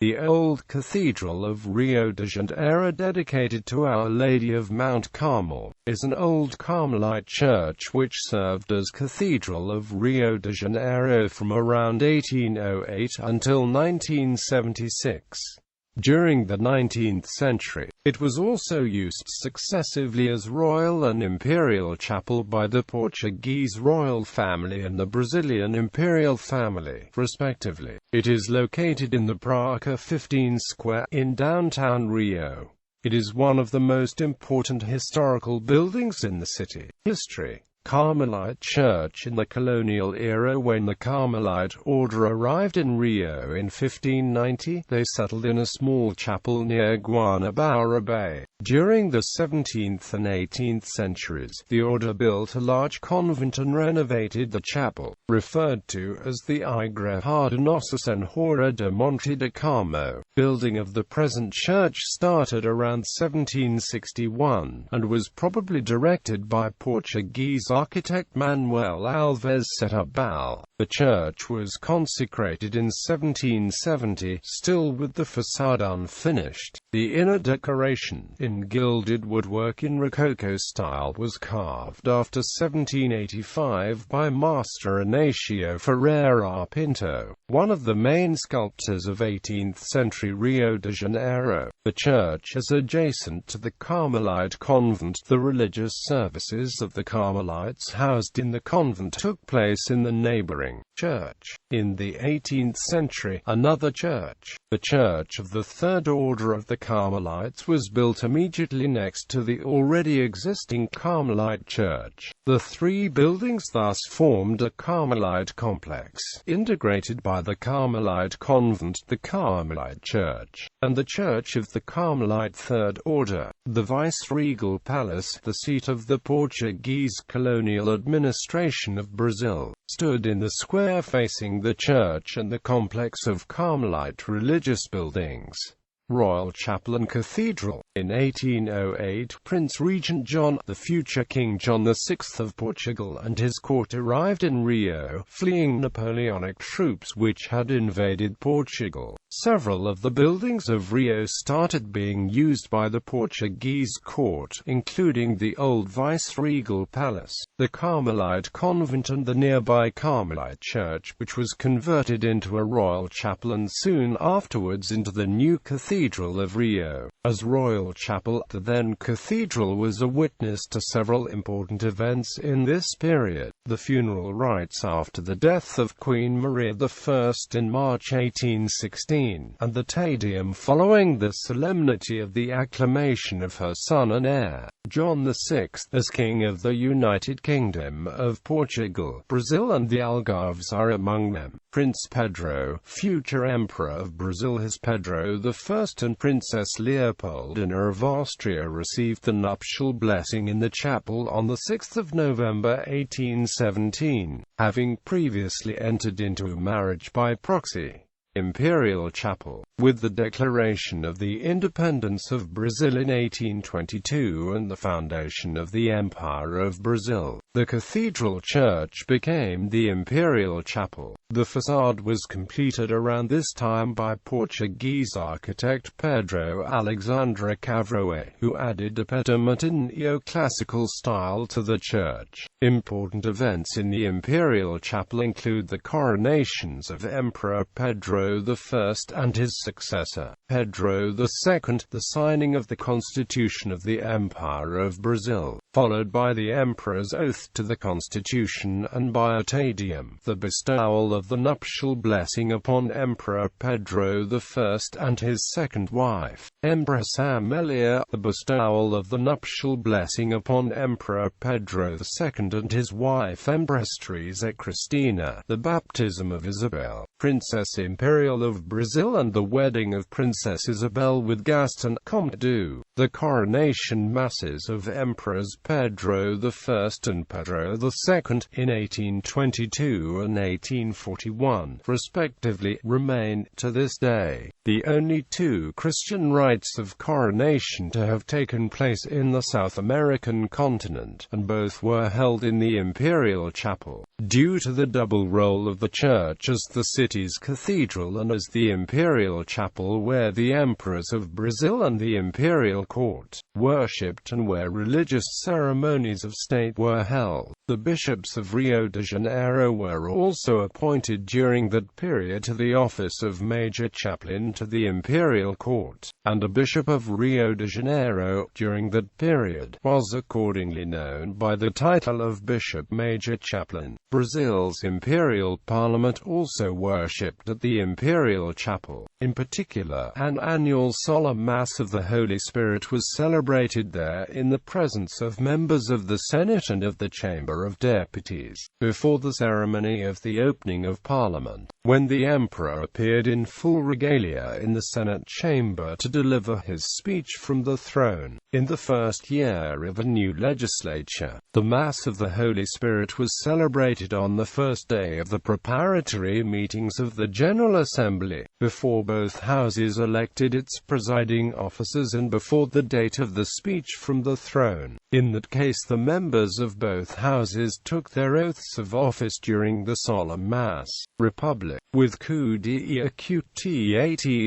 The old Cathedral of Rio de Janeiro, dedicated to Our Lady of Mount Carmel, is an old Carmelite church which served as Cathedral of Rio de Janeiro from around 1808 until 1976. During the 19th century, it was also used successively as Royal and Imperial Chapel by the Portuguese royal family and the Brazilian imperial family, respectively. It is located in the Praça XV square, in downtown Rio. It is one of the most important historical buildings in the city. History: Carmelite church in the colonial era. When the Carmelite order arrived in Rio in 1590, they settled in a small chapel near Guanabara Bay. During the 17th and 18th centuries, the order built a large convent and renovated the chapel, referred to as the Igreja de Nossa Senhora de Monte de Carmo. Building of the present church started around 1761, and was probably directed by Portuguese architect Manuel Alves Setúbal. The church was consecrated in 1770, still with the facade unfinished. The inner decoration, in gilded woodwork in Rococo style, was carved after 1785 by Master Inácio Ferreira Pinto, one of the main sculptors of 18th-century Rio de Janeiro. The church is adjacent to the Carmelite convent. The religious services of the Carmelites housed in the convent took place in the neighboring church. In the 18th century, another church, the Church of the Third Order of the Carmelites, was built immediately next to the already existing Carmelite church. The three buildings thus formed a Carmelite complex, integrated by the Carmelite convent, the Carmelite church, and the Church of the Carmelite Third Order. The Vice-Regal Palace, the seat of the Portuguese colonial administration of Brazil, stood in the square facing the church and the complex of Carmelite religious buildings. Royal Chapel and Cathedral. In 1808, Prince Regent John, the future King John VI of Portugal, and his court arrived in Rio, fleeing Napoleonic troops which had invaded Portugal. Several of the buildings of Rio started being used by the Portuguese court, including the old Vice-Regal Palace, the Carmelite convent and the nearby Carmelite church, which was converted into a royal chapel and soon afterwards into the new Cathedral of Rio. As Royal Chapel, the then cathedral was a witness to several important events in this period: the funeral rites after the death of Queen Maria I in March 1816, and the Te Deum following the solemnity of the acclamation of her son and heir, John VI, as King of the United Kingdom of Portugal. Brazil and the Algarves are among them. Prince Pedro, future Emperor of Brazil, his Pedro I, and Princess Leopoldina of Austria received the nuptial blessing in the chapel on 6 November 1817, having previously entered into a marriage by proxy. Imperial Chapel. With the declaration of the independence of Brazil in 1822 and the foundation of the Empire of Brazil, the cathedral church became the Imperial Chapel. The facade was completed around this time by Portuguese architect Pedro Alexandre Cavroé, who added a pediment in neoclassical style to the church. Important events in the Imperial Chapel include the coronations of Emperor Pedro I and his successor, Pedro II, the signing of the Constitution of the Empire of Brazil, followed by the Emperor's oath to the Constitution and by a Te Deum, the bestowal of the nuptial blessing upon Emperor Pedro I and his second wife, Empress Amelia, the bestowal of the nuptial blessing upon Emperor Pedro II and his wife Empress Teresa Cristina, the baptism of Isabel, Princess Imperial of Brazil, and the wedding of Princess Isabel with Gaston, Comte du, the coronation masses of Emperors Pedro I and Pedro II in 1822 and 1840. 1941, respectively, remain, to this day, the only two Christian rites of coronation to have taken place in the South American continent, and both were held in the Imperial Chapel. Due to the double role of the church as the city's cathedral and as the Imperial Chapel where the emperors of Brazil and the imperial court worshipped and where religious ceremonies of state were held, the bishops of Rio de Janeiro were also appointed during that period to the office of Major Chaplain to the imperial court, and a bishop of Rio de Janeiro, during that period, was accordingly known by the title of Bishop Major Chaplain. Brazil's imperial parliament also worshipped at the Imperial Chapel. In particular, an annual solemn Mass of the Holy Spirit was celebrated there in the presence of members of the Senate and of the Chamber of Deputies, before the ceremony of the opening of Parliament, when the Emperor appeared in full regalia in the Senate chamber to deliver his speech from the throne. In the first year of a new legislature, the Mass of the Holy Spirit was celebrated on the first day of the preparatory meetings of the General Assembly, before both houses elected its presiding officers and before the date of the speech from the throne. In that case the members of both houses took their oaths of office during the solemn Mass. Republic. With Coup-d'Etat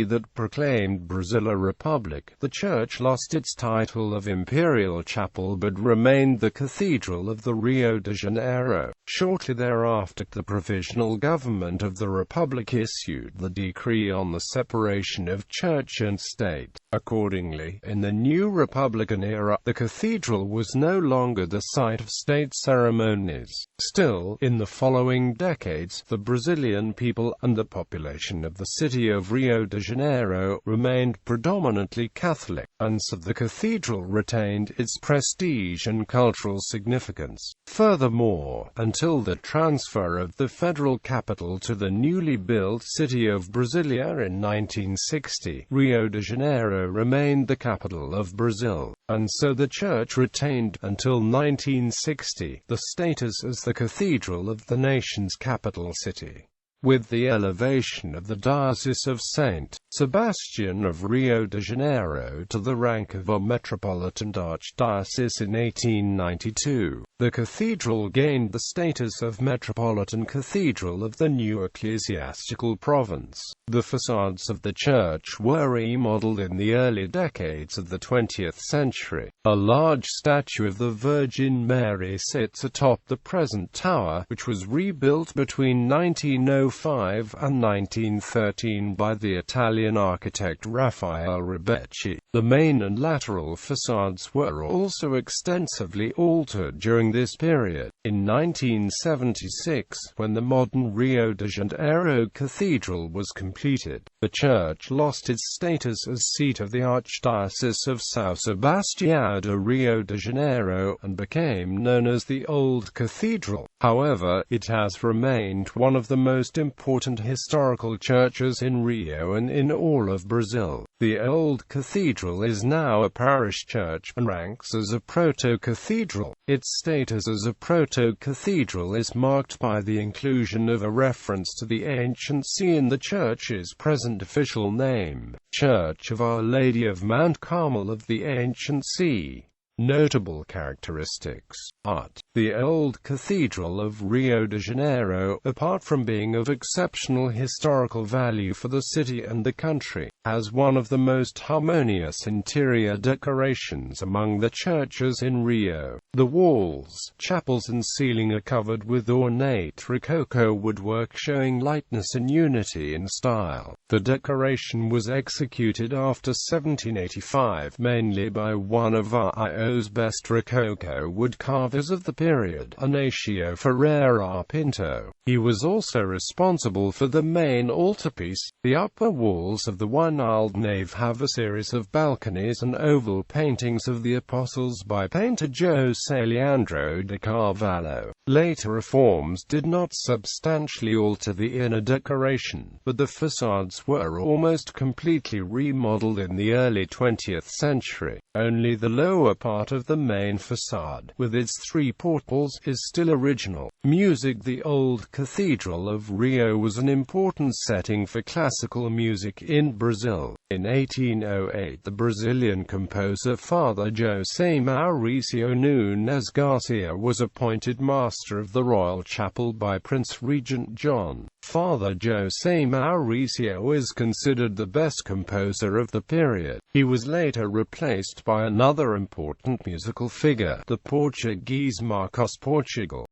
that proclaimed Brazil a republic, the church lost its title of Imperial Chapel but remained the Cathedral of the Rio de Janeiro. Shortly thereafter, the provisional government of the Republic issued the decree on the separation of church and state. Accordingly, in the new Republican era, the cathedral was no longer the site of state ceremonies. Still, in the following decades, the Brazilian people and the population of the city of Rio de Janeiro remained predominantly Catholic, and so the cathedral retained its prestige and cultural significance. Furthermore, until the transfer of the federal capital to the newly built city of Brasilia in 1960, Rio de Janeiro remained the capital of Brazil, and so the church retained, until 1960, the status as the cathedral of the nation's capital city. With the elevation of the Diocese of St. Sebastian of Rio de Janeiro to the rank of a metropolitan archdiocese in 1892, the cathedral gained the status of metropolitan cathedral of the new ecclesiastical province. The facades of the church were remodeled in the early decades of the 20th century. A large statue of the Virgin Mary sits atop the present tower, which was rebuilt between 1905 and 1913 by the Italian architect Raffaele Rebecchi. The main and lateral facades were also extensively altered during this period. In 1976, when the modern Rio de Janeiro Cathedral was completed, the church lost its status as seat of the Archdiocese of São Sebastião de Rio de Janeiro, and became known as the Old Cathedral. However, it has remained one of the most important historical churches in Rio and in all of Brazil. The Old Cathedral is now a parish church, and ranks as a proto-cathedral. Its status as a proto-cathedral is marked by the inclusion of a reference to the ancient see in the church's present official name, Church of Our Lady of Mount Carmel of the Ancient Sea. Notable characteristics. Art. The Old Cathedral of Rio de Janeiro, apart from being of exceptional historical value for the city and the country, has one of the most harmonious interior decorations among the churches in Rio. The walls, chapels and ceiling are covered with ornate Rococo woodwork showing lightness and unity in style. The decoration was executed after 1785 mainly by one of Rio's best Rococo woodcarvers of the period, Inácio Ferreira Pinto. He was also responsible for the main altarpiece. The upper walls of the one-aisled nave have a series of balconies and oval paintings of the apostles by painter José Leandro de Carvalho. Later reforms did not substantially alter the inner decoration, but the facades were almost completely remodeled in the early 20th century. Only the lower part part of the main facade, with its 3 portals, is still original. Music. The old Cathedral of Rio was an important setting for classical music in Brazil. In 1808, the Brazilian composer Father José Mauricio Nunes Garcia was appointed master of the Royal Chapel by Prince Regent John. Father José Mauricio is considered the best composer of the period. He was later replaced by another important musical figure, the Portuguese Marcos Portugal.